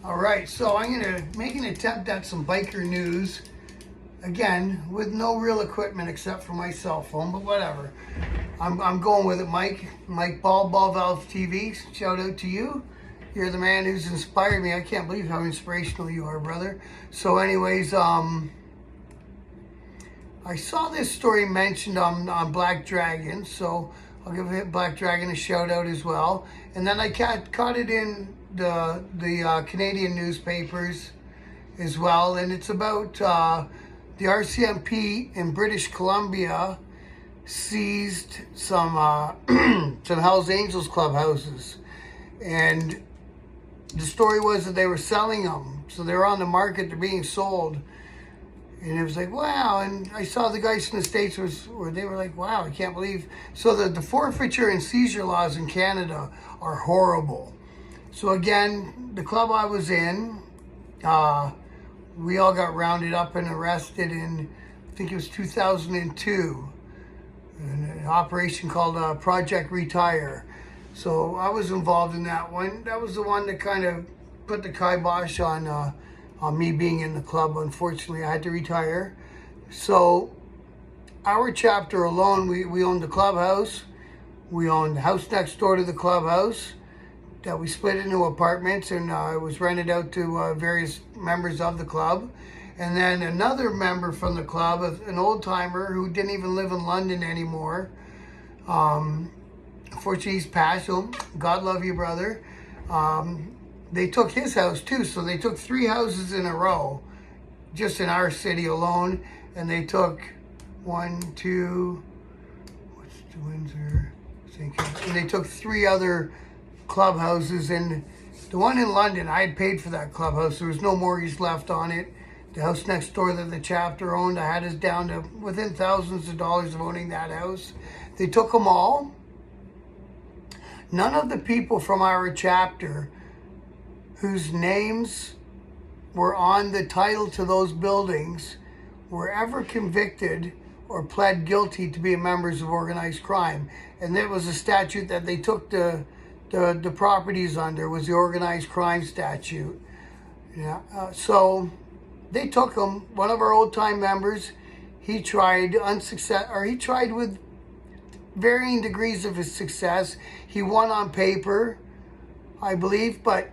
All right, so I'm gonna make an attempt at some biker news. Again, with no real equipment except for my cell phone, but whatever. I'm going with it, Mike. Mike Ball Valve TV. Shout out to you. You're the man who's inspired me. I can't believe how inspirational you are, brother. So, anyways, I saw this story mentioned on Black Dragon, so I'll give Black Dragon a shout out as well. And then I caught it in the Canadian newspapers as well, and it's about the RCMP in British Columbia seized some some Hells Angels clubhouses, and the story was that they were selling them, so they were on the market, they're being sold. And it was like, wow. And I saw the guys in the States where they were like, wow, I can't believe. So the forfeiture and seizure laws in Canada are horrible. So again, the club I was in, we all got rounded up and arrested in, I think it was 2002, an operation called Project Retire. So I was involved in that one. That was the one that kind of put the kibosh on me being in the club. Unfortunately, I had to retire. So our chapter alone, we owned the clubhouse. We owned the house next door to the clubhouse that we split into apartments, and it was rented out to various members of the club. And then another member from the club, an old timer who didn't even live in London anymore. Unfortunately, he's passed, so God love you, brother. They took his house too, so they took 3 houses in a row, just in our city alone, and they took 1, 2, what's the Windsor? And they took 3 other clubhouses, and the one in London, I had paid for that clubhouse. There was no mortgage left on it. The house next door that the chapter owned, I had us down to within thousands of dollars of owning that house. They took them all. None of the people from our chapter whose names were on the title to those buildings were ever convicted or pled guilty to being members of organized crime. And there was a statute that they took the properties under, was the organized crime statute. Yeah. So they took them. One of our old time members, he tried with varying degrees of his success. He won on paper, I believe, but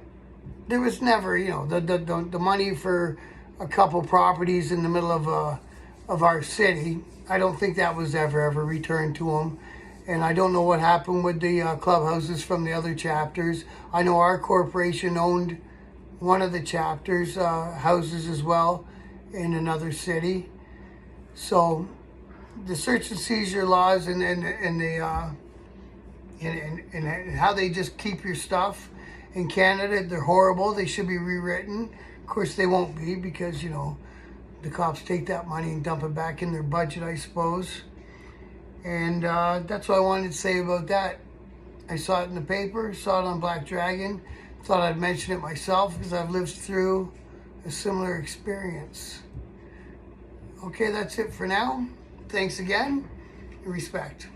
there was never, the money for a couple properties in the middle of our city. I don't think that was ever returned to him. And I don't know what happened with the clubhouses from the other chapters. I know our corporation owned one of the chapters' houses as well in another city. So the search and seizure laws and how they just keep your stuff in Canada, they're horrible. They should be rewritten. Of course, they won't be because, the cops take that money and dump it back in their budget, I suppose. And that's what I wanted to say about that. I saw it in the paper, saw it on Black Dragon. Thought I'd mention it myself because I've lived through a similar experience. Okay, that's it for now. Thanks again, and respect.